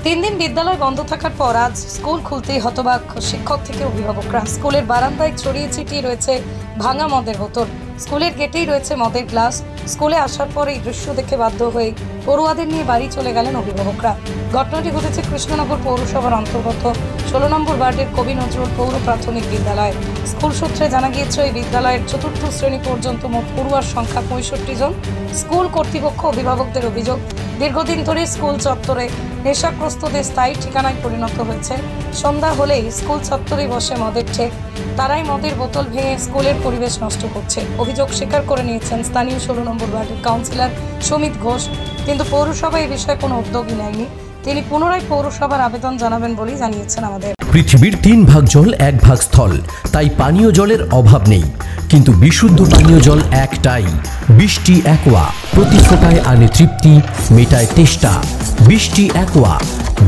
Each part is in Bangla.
3 দিন বিদ্যালয় বন্ধ থাকার পর আজ স্কুল খুলতেই হতবাক শিক্ষক থেকে অভিভাবকরা। স্কুলের বারান্দায় ছড়িয়ে ছিটিয়ে রয়েছে ভাঙা মদের বোতল, স্কুলের গেটেই রয়েছে মদের গ্লাস। স্কুলে আসার পর এই দৃশ্য দেখে বাধ্য হয়ে পড়ুয়াদের নিয়ে বাড়ি চলে গেলেন অভিভাবকরা। ঘটনাটি ঘটেছে কৃষ্ণনগর পৌরসভার অন্তর্গত 16 নম্বর ওয়ার্ডের কবি নজরুল পৌর প্রাথমিক বিদ্যালয়। স্কুল সূত্রে জানা গিয়েছে এই বিদ্যালয়ের 4র্থ শ্রেণী পর্যন্ত মোট পড়ুয়ার সংখ্যা 65 জন। স্কুল কর্তৃপক্ষ অভিভাবকদের অভিযোগ, দীর্ঘদিন ধরে স্কুল চত্বরে নেশাগ্রস্তদের স্থায়ী ঠিকানায় পরিণত হয়েছে। সন্ধ্যা হলেই স্কুল চত্বরে বসে মদের ঠেক, তারাই মদের বোতল ভেঙে স্কুলের পরিবেশ নষ্ট করছে। অভিযোগ স্বীকার করে নিয়েছেন স্থানীয় 16 নম্বর ওয়ার্ডের কাউন্সিলর সুমিত ঘোষ, কিন্তু পৌরসভা এই বিষয়ে কোনো উদ্যোগই নেয়নি। তিনি পুনরায় পৌরসভার আবেদন জানাবেন বলেই জানিয়েছেন আমাদের। পৃথিবীর 3 ভাগ জল 1 ভাগ স্থল, তাই পানীয় জলের অভাব নেই, কিন্তু বিশুদ্ধ পানীয় জল একটাই, বৃষ্টি অ্যাকোয়া। প্রতি ফোঁটায় আনে তৃপ্তি, মেটায় তেষ্টা। বৃষ্টি অ্যাকোয়া,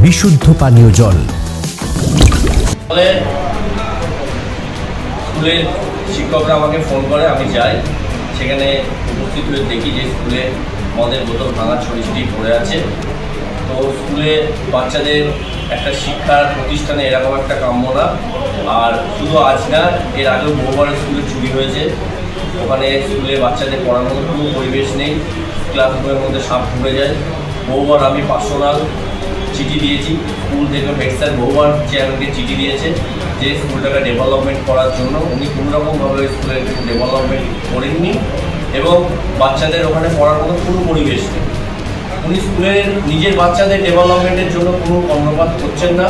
বিশুদ্ধ পানীয় জল। স্কুলের শিক্ষকরা আমাকে ফোন করে, আমি যাই, সেখানে উপস্থিত হয়ে দেখি যে স্কুলে মদের বোতল ভাঙা ছড়িয়ে পড়ে আছে। তো স্কুলে বাচ্চাদের একটা শিক্ষার প্রতিষ্ঠানে এরকম একটা কাম্য না। আর শুধু আজ না, এর আগেও বহুবার স্কুলে চুরি হয়েছে। ওখানে স্কুলে বাচ্চাদের পড়ানোর কোনো পরিবেশ নেই, ক্লাসরুমের মধ্যে সাপ ঢুকে যায়। বহুবার আমি পার্সোনাল চিঠি দিয়েছি, স্কুল থেকে হেড স্যার বহুবার চেয়ারম্যানকে চিঠি দিয়েছে যে স্কুলটাকে ডেভেলপমেন্ট করার জন্য। উনি কোনোরকমভাবে স্কুলের ডেভেলপমেন্ট করেননি এবং বাচ্চাদের ওখানে পড়ার মতো কোনো পরিবেশ নেই। উনি স্কুলের নিজের বাচ্চাদের ডেভেলপমেন্টের জন্য কোনো কর্ণপাত করছেন না।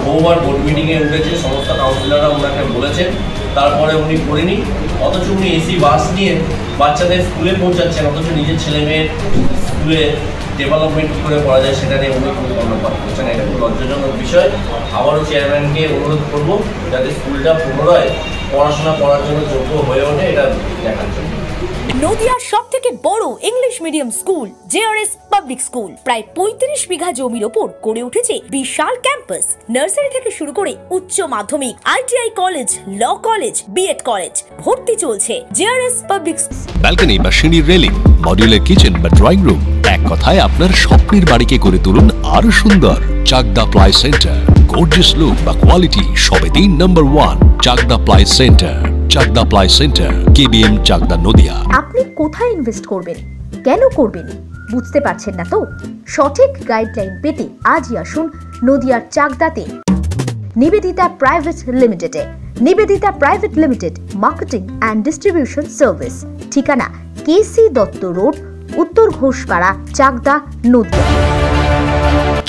বহুবার বোর্ড মিটিংয়ে উঠেছে, সমস্ত কাউন্সিলররা ওনাকে বলেছেন, তারপরে উনি করেনি। অথচ উনি এসি বাস নিয়ে বাচ্চাদের স্কুলে পৌঁছাচ্ছেন, অথচ নিজের ছেলে মেয়ের স্কুলে ডেভেলপমেন্ট কী করে করা যায় সেটা নিয়ে উনি কোনো কর্ণপাত করছেন। এটা খুব লজ্জাজনক বিষয়। আবারও চেয়ারম্যানকে অনুরোধ করব যাতে স্কুলটা পুনরায় পড়াশোনা করার জন্য যোগ্য হয়ে ওঠে, এটা দেখার জন্য। নদিয়ার সবথেকে বড় English medium school JRS public school প্রায় 35 বিঘা জমির ওপর গড়ে উঠেছে বিশাল ক্যাম্পাস। নার্সারি থেকে শুরু করে উচ্চ মাধ্যমিক, ITI college, law college, BEd college, ভর্তি চলছে জেআরএস পাবলিক। ব্যালকনি বা সিঁড়ির রেলিং, মডিউলার কিচেন বা ড্রয়িং রুম, এক কথায় আপনার স্বপ্নের বাড়িকে করে তুলুন আরো সুন্দর। Chakdah ply centre, gorgeous look বা কোয়ালিটি সবে 3 number 1 Chakdah ply centre. Chakdah ply centre, KBM, Chakdah, Nadia. আপনি কোথায় ইনভেস্ট করবেন, কেন করবেন বুঝতে পারছেন না তো? সঠিক গাইডলাইন পেতে আজই আসুন নদিয়ার চাকদাতে নিবেদিতা প্রাইভেট লিমিটেডে। Nivedita private limited marketing and distribution service, ঠিকানা KC Datta road, Uttar Ghoshpara, Chakdah, Nadia.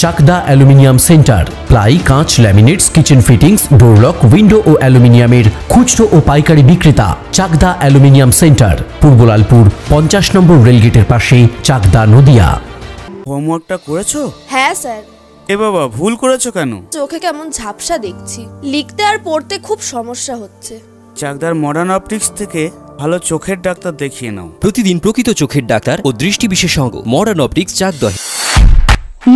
Chakdah aluminium centre, ply, কাঁচ, laminates, kitchen fittings, door lock, window ও অ্যালুমিনিয়ামের খুচরো ও পাইকারি বিক্রেতা। চাকদা অ্যালুমিনিয়াম সেন্টার, পূর্বলালপুর 50 নম্বর রেলগেটের পাশে, চাকদা, নদিয়া। হোমওয়ার্কটা করেছো? হ্যাঁ স্যার। এ বাবা, ভুল করেছো কেন? চোখে কেমন ঝাপসা দেখছি, লিখতে আর পড়তে খুব সমস্যা হচ্ছে। চাকদার মডার্ন অপটিক্স থেকে ভালো চোখের ডাক্তার দেখিয়ে নাও। প্রতিদিন প্রকৃত চোখের ডাক্তার ও দৃষ্টি বিশেষজ্ঞ মডার্ন অপটিক্স, চাকদা।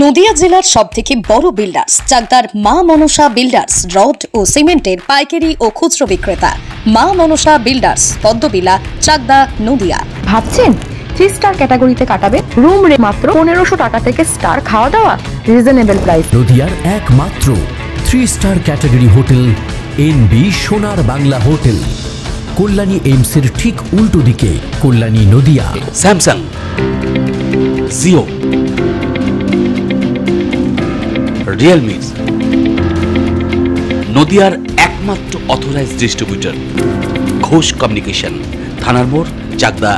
নদিয়া জেলার সবথেকে বড় বিল্ডার্স চাকদার মা মনসা বিল্ডার্স, রড ও সিমেন্টের পাইকারি ও খুচরো বিক্রেতা। মা মনসা বিল্ডার্স, পদ্মবিলা, চাকদা, নদিয়া। ভাবছেন 3 স্টার ক্যাটাগরিতে কাটাবে? রুম রে মাত্র 1500 টাকা থেকে স্টার, খাওয়া দাওয়া রিজনেবল প্রাইস। নদিয়ার একমাত্র 3 স্টার ক্যাটাগরি হোটেল এনবি সোনার বাংলা হোটেল, কল্যাণী এইমসের ঠিক উল্টো দিকে, কল্যাণী, নদিয়া। স্যামসাং, জিও, রিয়েলমি, নদিয়ার একমাত্র অথরাইজড ডিস্ট্রিবিউটর ঘোষ কমিউনিকেশন, থানার মোড়, চাকদা।